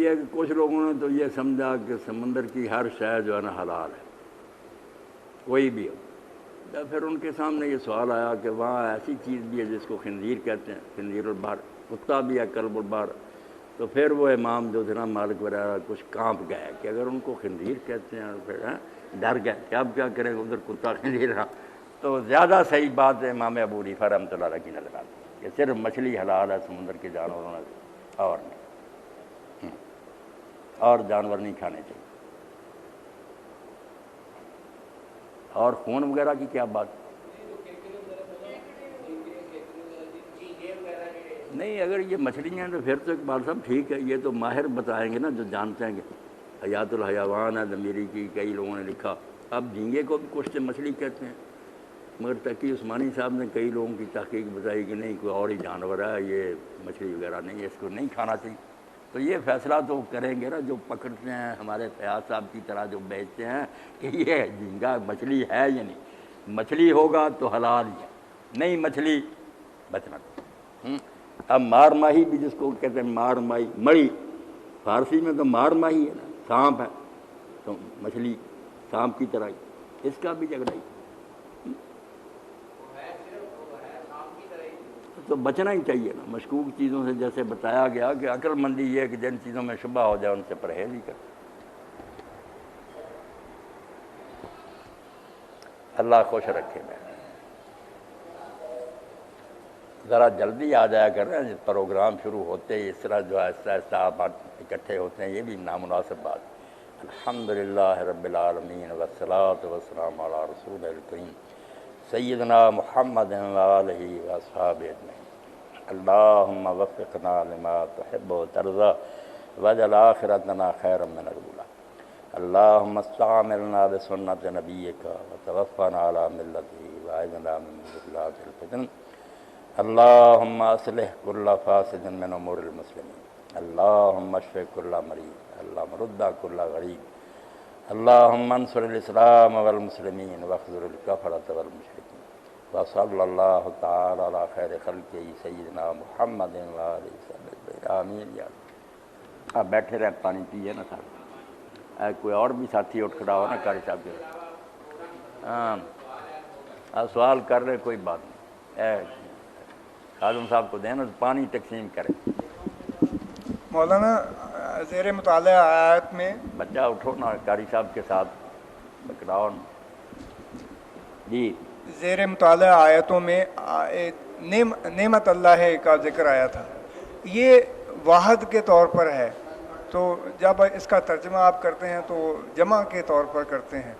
یہ ہے کہ کچھ لوگوں نے تو یہ سمجھا کہ سمندر کی ہر شے جو ہے نا حلال ہے، کوئی بھی ہو۔ تو پھر ان کے سامنے یہ سوال آیا کہ وہاں ایسی چیز بھی ہے جس کو خنزیر کہتے ہیں، خنزیر البحر، کتا بھی ہے کلب البحر۔ تو پھر وہ امام جو تھے نا مالک وغیرہ کچھ کانپ گئے کہ اگر ان کو خنزیر کہتے ہیں، پھر ڈر گئے کہ اب کیا کریں، ادھر کتا خنزیر رہا۔ تو زیادہ صحیح بات ہے امام ابو حنیفہ رحمۃ اللہ علیہ کی نظر آتی ہے کہ صرف مچھلی حلال ہے سمندر کے جانوروں میں، اور نہیں، اور جانور نہیں کھانے چاہیے۔ اور خون وغیرہ کی کیا بات؟ نہیں، اگر یہ مچھلیاں ہیں تو پھر تو اقبال صاحب ٹھیک ہے، یہ تو ماہر بتائیں گے نا جو جانتے ہیں کہ حیات الحیوان ہے ضمیری کی، کئی لوگوں نے لکھا۔ اب جھینگے کو بھی کچھ مچھلی کہتے ہیں، مگر تقی عثمانی صاحب نے کئی لوگوں کی تحقیق بتائی کہ نہیں، کوئی اور ہی جانور ہے، یہ مچھلی وغیرہ نہیں ہے، اس کو نہیں کھانا چاہیے۔ تو یہ فیصلہ تو کریں گے نا جو پکڑتے ہیں، ہمارے فیاض صاحب کی طرح جو بیچتے ہیں کہ یہ جھینگا مچھلی ہے یا نہیں۔ مچھلی ہوگا تو حلال ہی ہے، نہیں مچھلی بچنا چاہیے۔ اب مار ماہی بھی جس کو کہتے ہیں مار ماہی، مڑی فارسی میں تو مار ماہی ہے نا، سانپ ہے تو مچھلی سانپ کی طرح ہی، اس کا بھی جھگڑا ہی، تو بچنا ہی چاہیے نا مشکوک چیزوں سے۔ جیسے بتایا گیا کہ عقل مندی یہ ہے کہ جن چیزوں میں شبہ ہو جائے ان سے پرہیز ہی کر۔ اللہ خوش رکھے۔ میں ذرا جلدی آ جایا کر رہے ہیں، پروگرام شروع ہوتے ہی اس طرح جو آہستہ آہستہ آپ اکٹھے ہوتے ہیں، یہ بھی نامناسب بات۔ الحمدللہ رب العالمین والصلاۃ والسلام علی رسول الکریم سیدنا محمد وآلہ واصحابہ اجمعین۔ اللہم وفقنا لما تحب و ترضى واجعل آخرتنا خیرا من الأولى۔ اللہم استعملنا بسنت نبیک وتوفنا علی ملتہ واعذنا من مضلات الفتن۔ اللہم اصلح کل فاسد من امور المسلمین، اللہم اشف کل مریض، اللہم رد کل غریب، اللہم انصر الاسلام والمسلمین واخذل الکفرۃ والمشرکین۔ وصلی اللہ تعالی علی خیر خلقہ سیدنا محمد وآلہ وصحبہ آمین۔ یا آپ بیٹھے رہے، پانی پیے نا سارے، کوئی اور بھی ساتھی اٹھ کھڑا ہو نا قاری صاحب کے۔ ہاں آپ سوال کر رہے، کوئی بات نہیں، خادم صاحب کو دیں نا پانی تقسیم کریں۔ مولانا زیر مطالعہ آیات میں، بچہ اٹھو نا قاری صاحب کے ساتھ بکراؤ جی۔ زیر مطالعہ آیتوں میں نعمت اللہ کا ذکر آیا تھا، یہ واحد کے طور پر ہے، تو جب اس کا ترجمہ آپ کرتے ہیں تو جمع کے طور پر کرتے ہیں،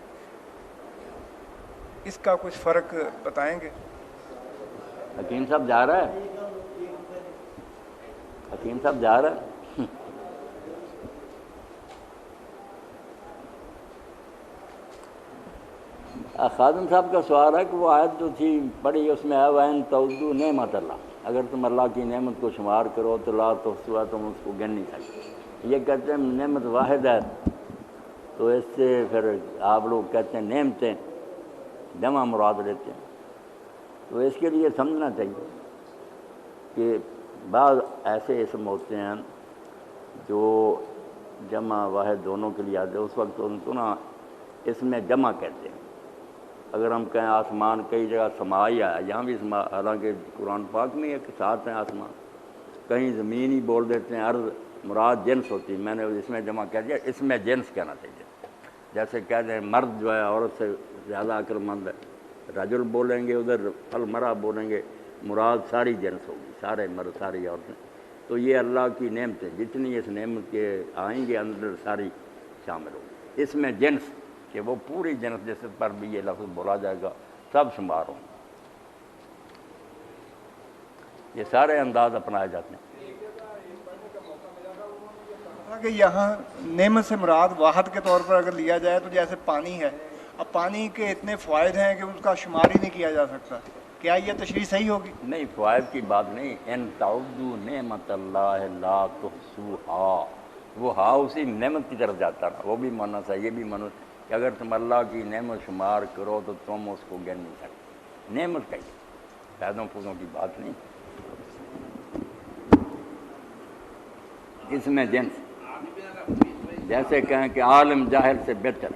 اس کا کچھ فرق بتائیں گے؟ حکیم صاحب جا رہا ہے، حکیم صاحب جا رہا ہے۔ خادم صاحب کا سوال ہے کہ وہ آیت جو تھی پڑھی اس میں ہے وَإِن تَعُدُّوا نِعْمَتَ اللَّهِ، اگر تم اللہ کی نعمت کو شمار کرو تو لا تحصوها، تم اس کو گن نہیں سکتے۔ یہ کہتے ہیں نعمت واحد ہے، تو اس سے پھر آپ لوگ کہتے ہیں نعمتیں جمع مراد لیتے ہیں، تو اس کے لیے سمجھنا چاہیے کہ بعض ایسے اسم ہوتے ہیں جو جمع واحد دونوں کے لیے آتے ہیں، اس وقت ان کو نا اس میں جمع کہتے ہیں۔ اگر ہم کہیں آسمان، کئی جگہ سما ہی آیا، یہاں بھی سما، حالانکہ قرآن پاک میں ایک ساتھ ہیں آسمان، کہیں زمین ہی بول دیتے ہیں، ارض مراد جنس ہوتی ہے، میں نے اس میں جمع کہہ دیا، اس میں جنس کہنا چاہیے۔ جیسے کہہ دیں مرد جو ہے عورت سے زیادہ عقل مند ہے، رجل بولیں گے، ادھر المرأہ بولیں گے، مراد ساری جنس ہوگی، سارے مرد ساری عورتیں۔ تو یہ اللہ کی نعمتیں جتنی اس نعمت کے آئیں گے اندر ساری شامل ہوگی، اس میں جنس کہ وہ پوری جنس جس پر بھی یہ لفظ بولا جائے گا سب شمار ہوں، یہ سارے انداز اپنائے جاتے ہیں۔ کہ یہاں نعمت سے مراد واحد کے طور پر اگر لیا جائے تو جیسے پانی ہے، اب پانی کے اتنے فوائد ہیں کہ اس کا شمار ہی نہیں کیا جا سکتا، کیا یہ تشریح صحیح ہوگی؟ نہیں، فوائد کی بات نہیں، ان تعدوا نعمت اللہ لا تحصوها، وہ ہا اسی نعمت کی طرف جاتا نا، وہ بھی ماننا ہے، یہ بھی ماننا کہ اگر تم اللہ کی نعمت شمار کرو تو تم اس کو گن نہیں سکتے، نعمت کہیے، فائدوں پھولوں کی بات نہیں، اس میں جنس۔ جیسے کہیں کہ عالم جاہل سے بہتر،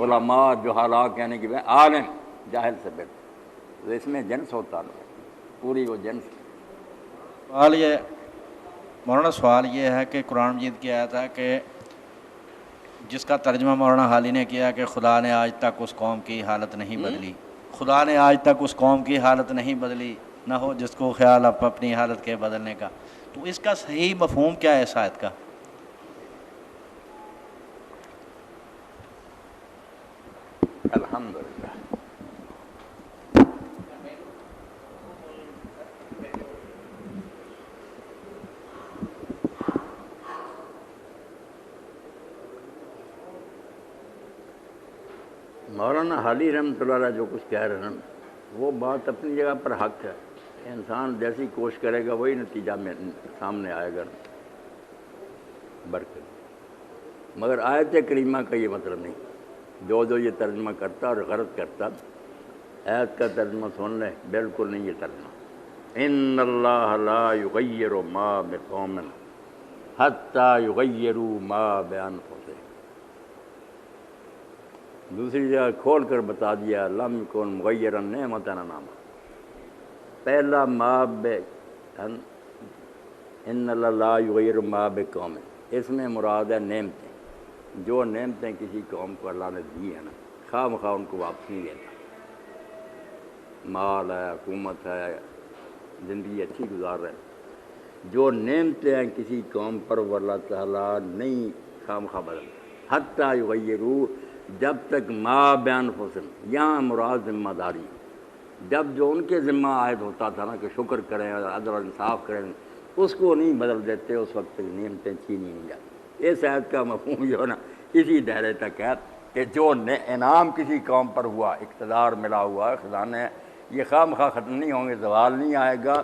علماء جہالا کہنے کی عالم جاہل سے بہتر، تو اس میں جنس ہوتا ہے، پوری وہ جنس۔ مولانا سوال یہ ہے کہ قرآن مجید کی آیت ہے کہ جس کا ترجمہ مولانا حالی نے کیا کہ خدا نے آج تک اس قوم کی حالت نہیں بدلی، خدا نے آج تک اس قوم کی حالت نہیں بدلی، نہ ہو جس کو خیال اپنی حالت کے بدلنے کا، تو اس کا صحیح مفہوم کیا ہے اس آیت کا؟ الحمدللہ۔ مولانا حالی رحمۃ اللہ علیہ جو کچھ کہہ رہے ہیں وہ بات اپنی جگہ پر حق ہے، انسان جیسی کوشش کرے گا وہی نتیجہ میں سامنے آئے گا برکت، مگر آیت کریمہ کا یہ مطلب نہیں۔ جو یہ ترجمہ کرتا اور غلط کرتا، آیت کا ترجمہ سن لے، بالکل نہیں یہ ترجمہ۔ ان اللہ لا یغیر ما بقوم حتی یغیروا ما بانفسہم، دوسری جگہ کھول کر بتا دیا لم یکن مغیرا نعمتا انعاما، پہلا ما بے ان اللہ لا یغیر ما بقوم، اس میں مراد ہے نعمتیں، جو نعمتیں کسی قوم کو اللہ نے دی ہیں نا، خواہ مخواہ ان کو واپس نہیں دیتا، مال ہے، حکومت ہے، زندگی اچھی گزار رہے، جو نعمتیں ہیں کسی قوم پر وہ اللہ تعالیٰ نہیں خواہ مخواہ بدلتا، حتی یغیروا، جب تک ما بانفسہم، یہاں مراد ذمہ داری، جب جو ان کے ذمہ عائد ہوتا تھا نا کہ شکر کریں اور عدل اور انصاف کریں، اس کو نہیں بدل دیتے، اس وقت تک نعمتیں چھینی نہیں جاتی۔ اس آیت کا مفہوم جو ہے نا اسی دائرے تک ہے کہ جو انعام کسی قوم پر ہوا، اقتدار ملا ہوا ہے، خزانے یہ خواہ مخواہ ختم نہیں ہوں گے، زوال نہیں آئے گا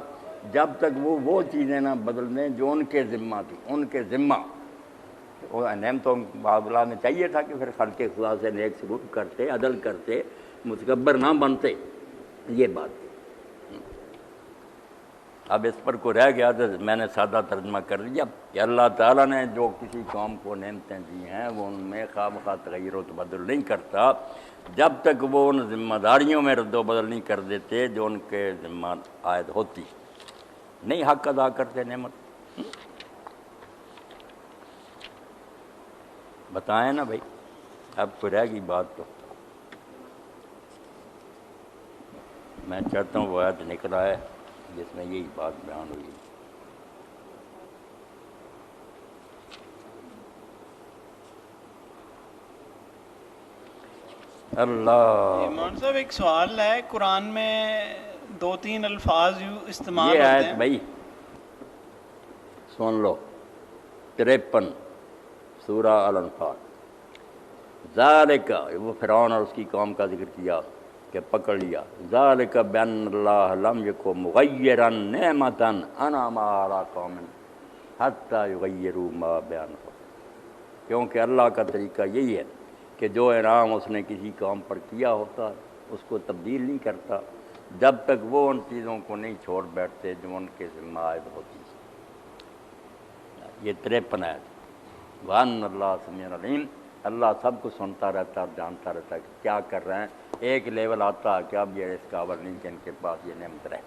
جب تک وہ چیزیں نہ بدل دیں جو ان کے ذمہ تھی، ان کے ذمہ وہ نعمتوں اللہ نے چاہیے تھا کہ پھر خلق خدا سے نیک سلوک کرتے، عدل کرتے، متکبر نہ بنتے، یہ بات ہے۔ اب اس پر کوئی رہ گیا تو میں نے سادہ ترجمہ کر لیا کہ اللہ تعالیٰ نے جو کسی قوم کو نعمتیں دی ہیں وہ ان میں خواہ مخواہ تغیر و تبدل نہیں کرتا جب تک وہ ان ذمہ داریوں میں رد و بدل نہیں کر دیتے جو ان کے ذمہ عائد ہوتی، نہیں حق ادا کرتے نعمت۔ بتائیں نا بھائی، اب کوئی رہ گئی بات تو میں چاہتا ہوں وہ آیت نکل آئے جس میں یہی بات بیان ہوئی۔ اللہ مولانا صاحب ایک سوال ہے، قرآن میں 2-3 الفاظ استعمال یہ ہوتے آیت ہیں، بھائی سن لو، 53 سورہ الانفال، ذالک، وہ فرعون اور اس کی قوم کا ذکر کیا کہ پکڑ لیا، ذالک بان اللہ لم یکن مغیرا نعمتا انعم علی قوم حتی یغیروا ما بانفسہم، کیونکہ اللہ کا طریقہ یہی ہے کہ جو انعام اس نے کسی قوم پر کیا ہوتا ہے اس کو تبدیل نہیں کرتا جب تک وہ ان چیزوں کو نہیں چھوڑ بیٹھتے جو ان کے ذمہ عائد ہوتی ہے۔ یہ 53 آیت، وَأَنَّ اللَّهَ سَمِيعٌ عَلِيمٌ، اللہ سب کو سنتا رہتا اور جانتا رہتا ہے کہ کیا کر رہے ہیں۔ ایک لیول آتا ہے کہ اب یہ اس قابل نہیں کہ ان کے پاس یہ نعمت رہے۔